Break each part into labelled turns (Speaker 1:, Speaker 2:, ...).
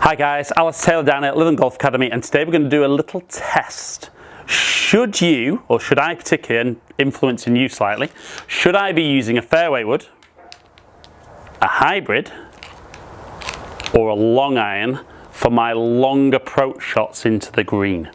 Speaker 1: Hi guys, Alice Taylor down at Living Golf Academy, and today we're going to do a little test. Should you, or should I particularly, influencing you slightly, should I be using a fairway wood, a hybrid, or a long iron for my long approach shots into the green?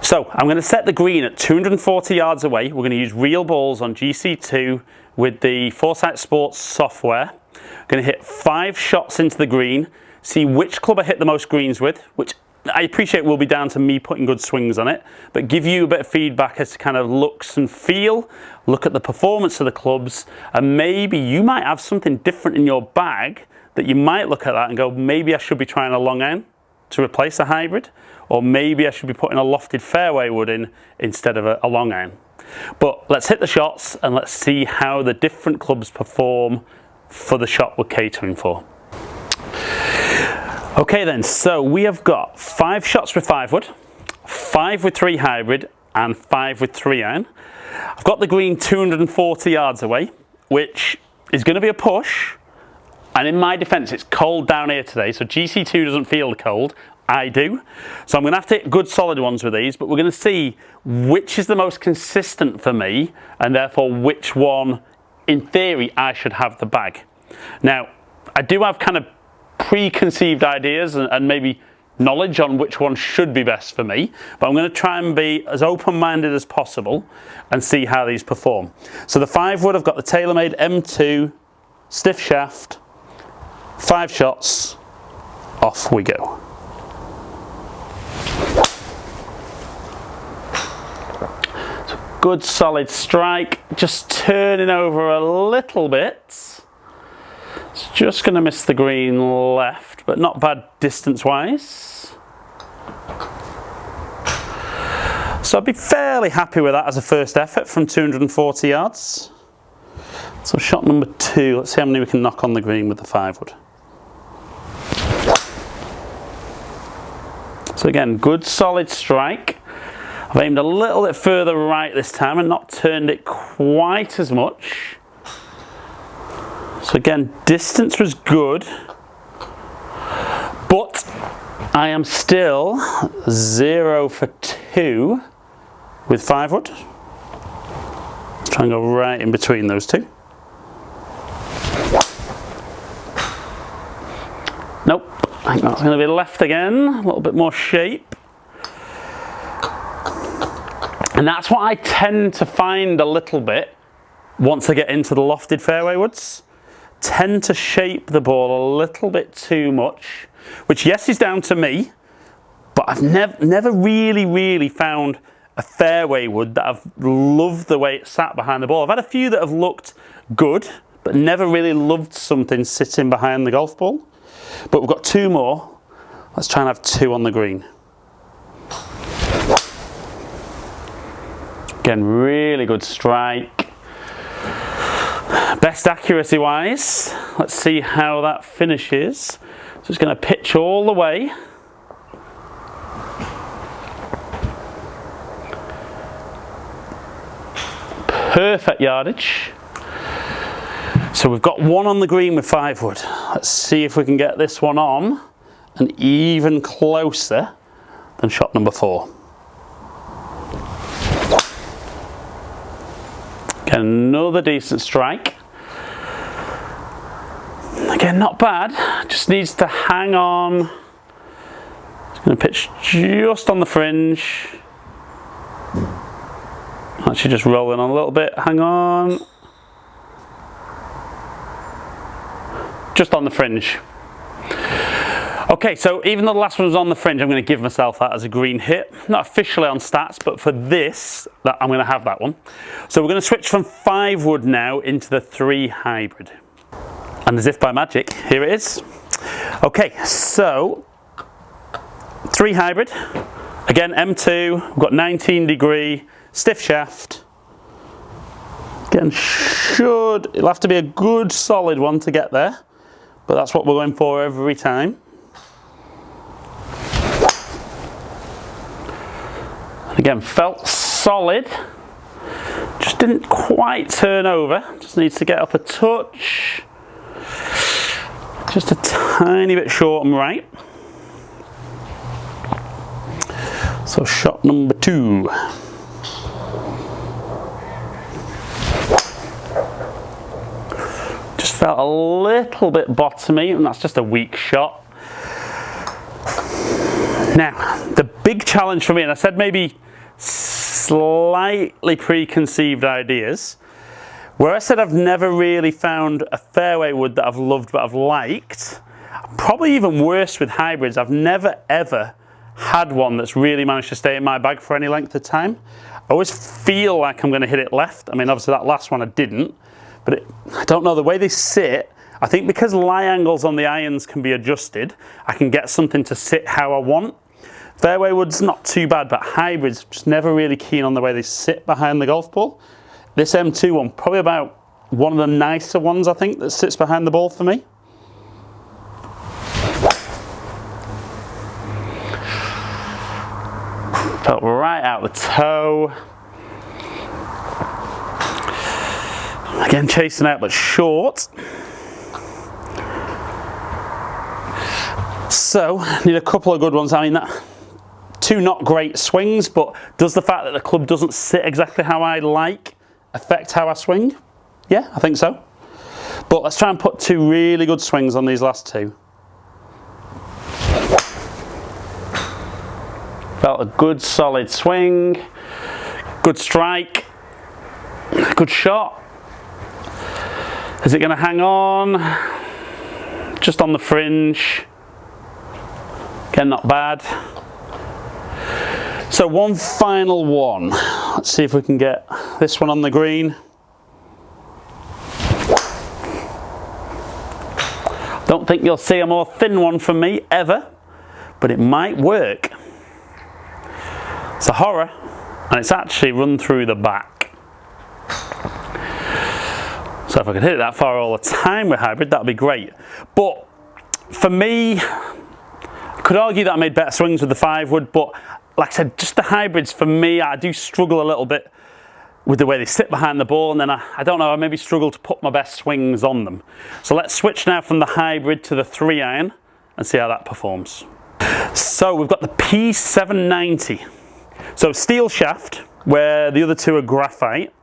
Speaker 1: So I'm going to set the green at 240 yards away. We're going to use real balls on GC2 with the Foresight Sports software. I'm going to hit 5 shots into the green, see which club I hit the most greens with, which I appreciate will be down to me putting good swings on it, but give you a bit of feedback as to kind of looks and feel, look at the performance of the clubs, and maybe you might have something different in your bag that you might look at that and go, maybe I should be trying a long iron to replace a hybrid, or maybe I should be putting a lofted fairway wood in instead of a long iron. But let's hit the shots and let's see how the different clubs perform for the shot we're catering for. Okay then, so we have got 5 shots with 5 wood, 5 with 3 hybrid, and 5 with 3 iron. I've got the green 240 yards away, which is going to be a push. And in my defense, it's cold down here today, so GC2 doesn't feel the cold. I do. So I'm going to have to hit good solid ones with these, but we're going to see which is the most consistent for me, and therefore which one, in theory, I should have the bag. Now, I do have kind of preconceived ideas and maybe knowledge on which one should be best for me, but I'm going to try and be as open-minded as possible and see how these perform. So the 5 wood, I've got the TaylorMade M2 stiff shaft, 5 shots, off we go. So good solid strike, just turning over a little bit. It's just going to miss the green left, but not bad distance-wise. So I'd be fairly happy with that as a first effort from 240 yards. So shot number 2, let's see how many we can knock on the green with the 5 wood. So again, good solid strike. I've aimed a little bit further right this time and not turned it quite as much. So again, distance was good, but I am still 0 for 2 with 5 wood. Let's try and go right in between those two. Nope, I think that's going to be left again, a little bit more shape. And that's what I tend to find a little bit once I get into the lofted fairway woods. Tend to shape the ball a little bit too much, which yes is down to me, but I've never really found a fairway wood that I've loved the way it sat behind the ball. I've had a few that have looked good, but never really loved something sitting behind the golf ball. But we've got 2 more. Let's try and have 2 on the green. Again, really good strike. Best accuracy wise, let's see how that finishes. So it's going to pitch all the way. Perfect yardage. So we've got 1 on the green with 5 wood. Let's see if we can get this one on and even closer than shot number 4. Again, another decent strike. Again, not bad, just needs to hang on. It's going to pitch just on the fringe. Actually just rolling on a little bit, hang on. Just on the fringe. Okay, so even though the last one was on the fringe, I'm going to give myself that as a green hit. Not officially on stats, but for this, I'm going to have that one. So we're going to switch from 5 wood now into the 3 hybrid. And as if by magic, here it is. Okay, so 3 hybrid. Again, M2, we've got 19 degree, stiff shaft. Again, it'll have to be a good solid one to get there, but that's what we're going for every time. And again, felt solid, just didn't quite turn over, just needs to get up a touch. Just a tiny bit short and right. So shot number 2. Just felt a little bit bottomy, and that's just a weak shot. Now, the big challenge for me, and I said maybe slightly preconceived ideas, where I said I've never really found a fairway wood that I've loved but I've liked, probably even worse with hybrids, I've never ever had one that's really managed to stay in my bag for any length of time. I always feel like I'm going to hit it left. I mean, obviously that last one I didn't, but I don't know, the way they sit, I think because lie angles on the irons can be adjusted, I can get something to sit how I want. Fairway wood's not too bad, but hybrids, just never really keen on the way they sit behind the golf ball. This M2 one, probably about one of the nicer ones I think that sits behind the ball for me. Felt right out the toe. Again, chasing out but short. So, need a couple of good ones. I mean, that 2 not great swings, but does the fact that the club doesn't sit exactly how I like affect how I swing? Yeah, I think so. But let's try and put 2 really good swings on these last 2. Felt a good solid swing, good strike, good shot. Is it going to hang on? Just on the fringe. Again, not bad. So one final one. Let's see if we can get this one on the green. Don't think you'll see a more thin one from me ever, but it might work. It's a horror, and it's actually run through the back. So if I could hit it that far all the time with hybrid, that'd be great. But for me, I could argue that I made better swings with the 5 wood, but like I said, just the hybrids for me, I do struggle a little bit with the way they sit behind the ball, and then I don't know, I maybe struggle to put my best swings on them. So let's switch now from the hybrid to the 3-iron and see how that performs. So we've got the P790. So steel shaft, where the other 2 are graphite.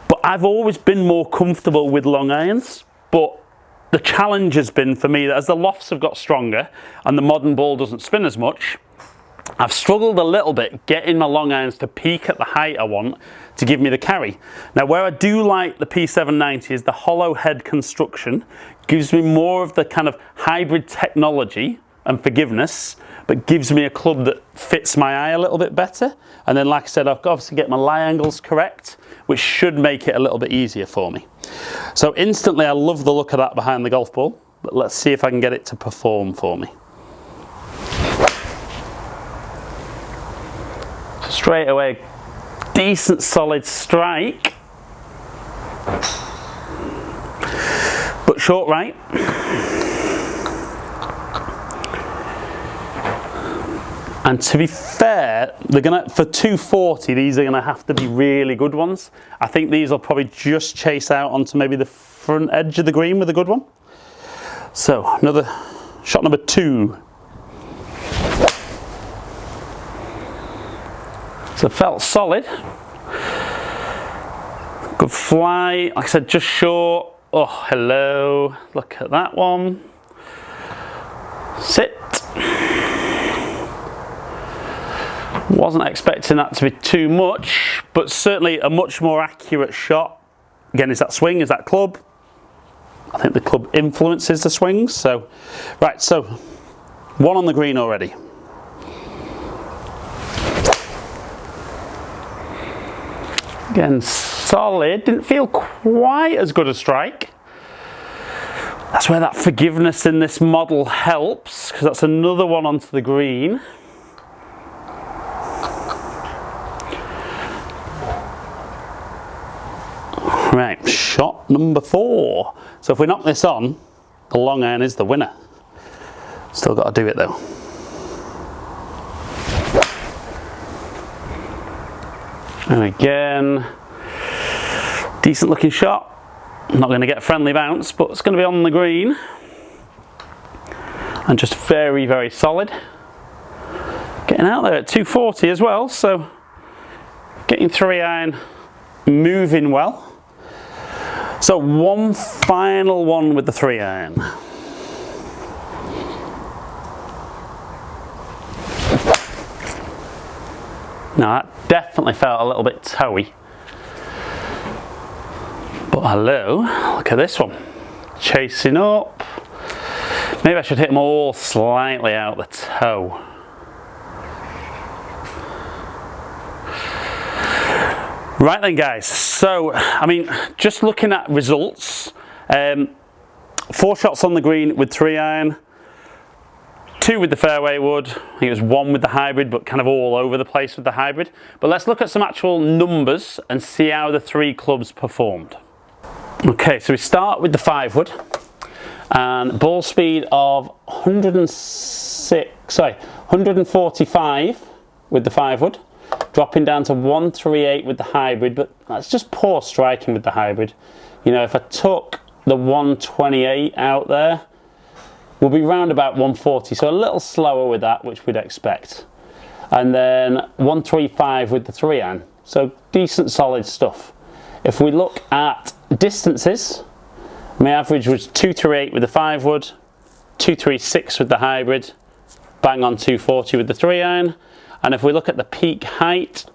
Speaker 1: But I've always been more comfortable with long irons, but the challenge has been for me that as the lofts have got stronger and the modern ball doesn't spin as much, I've struggled a little bit getting my long irons to peak at the height I want to give me the carry. Now, where I do like the P790 is the hollow head construction, gives me more of the kind of hybrid technology and forgiveness, but gives me a club that fits my eye a little bit better. And then, like I said, I've got to obviously get my lie angles correct, which should make it a little bit easier for me. So instantly, I love the look of that behind the golf ball, but let's see if I can get it to perform for me. Straight away, decent solid strike, but short right. And to be fair, they're gonna, for 240, these are gonna have to be really good ones. I think these will probably just chase out onto maybe the front edge of the green with a good one. So another shot number 2. So it felt solid. Good fly, like I said, just short. Oh, hello, look at that one. Sit. Wasn't expecting that to be too much, but certainly a much more accurate shot. Again, is that swing, is that club? I think the club influences the swings. So, right, so 1 on the green already. Again, solid, didn't feel quite as good a strike. That's where that forgiveness in this model helps, because that's another one onto the green. Right, shot number 4. So if we knock this on, the long iron is the winner. Still got to do it though. And again, decent looking shot. I'm not going to get a friendly bounce, but it's going to be on the green. And just very, very solid. Getting out there at 240 as well, so getting 3-iron moving well. So one final one with the 3-iron. Now that definitely felt a little bit toey. But hello, look at this one. Chasing up. Maybe I should hit them all slightly out the toe. Right then guys, so I mean, just looking at results, 4 shots on the green with 3-iron, 2 with the fairway wood. I think it was 1 with the hybrid, but kind of all over the place with the hybrid. But let's look at some actual numbers and see how the 3 clubs performed. Okay, so we start with the 5 wood, and ball speed of 145 with the 5 wood. Dropping down to 138 with the hybrid, but that's just poor striking with the hybrid. You know, if I took the 128 out there, we'll be round about 140, so a little slower with that, which we'd expect. And then 135 with the 3-iron, so decent solid stuff. If we look at distances, my average was 238 with the 5 wood, 236 with the hybrid, bang on 240 with the 3-iron. And if we look at the peak height,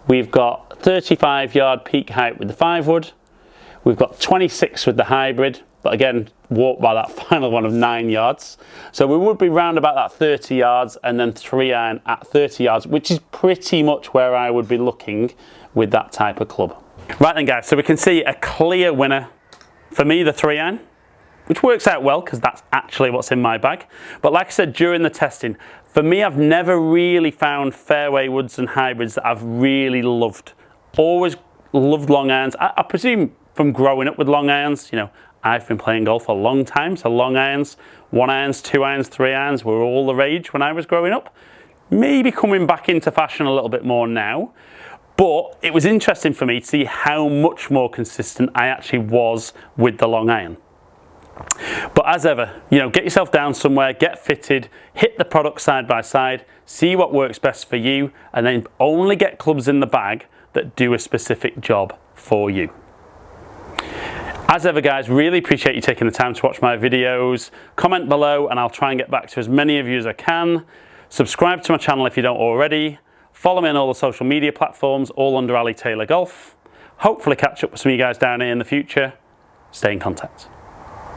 Speaker 1: we've got 35-yard peak height with the 5 wood. We've got 26 with the hybrid, but again, warped by that final one of 9 yards. So we would be round about that 30 yards, and then 3-iron at 30 yards, which is pretty much where I would be looking with that type of club. Right then guys, so we can see a clear winner. For me, the 3-iron, which works out well because that's actually what's in my bag. But like I said during the testing, for me, I've never really found fairway woods and hybrids that I've really loved. Always loved long irons. I presume from growing up with long irons, you know, I've been playing golf a long time, so long irons, 1-irons, 2-irons, 3-irons were all the rage when I was growing up. Maybe coming back into fashion a little bit more now. But it was interesting for me to see how much more consistent I actually was with the long iron. But as ever, you know, get yourself down somewhere, get fitted, hit the product side by side, see what works best for you, and then only get clubs in the bag that do a specific job for you. As ever guys, really appreciate you taking the time to watch my videos. Comment below and I'll try and get back to as many of you as I can. Subscribe to my channel if you don't already. Follow me on all the social media platforms, all under Ali Taylor Golf. Hopefully catch up with some of you guys down here in the future. Stay in contact.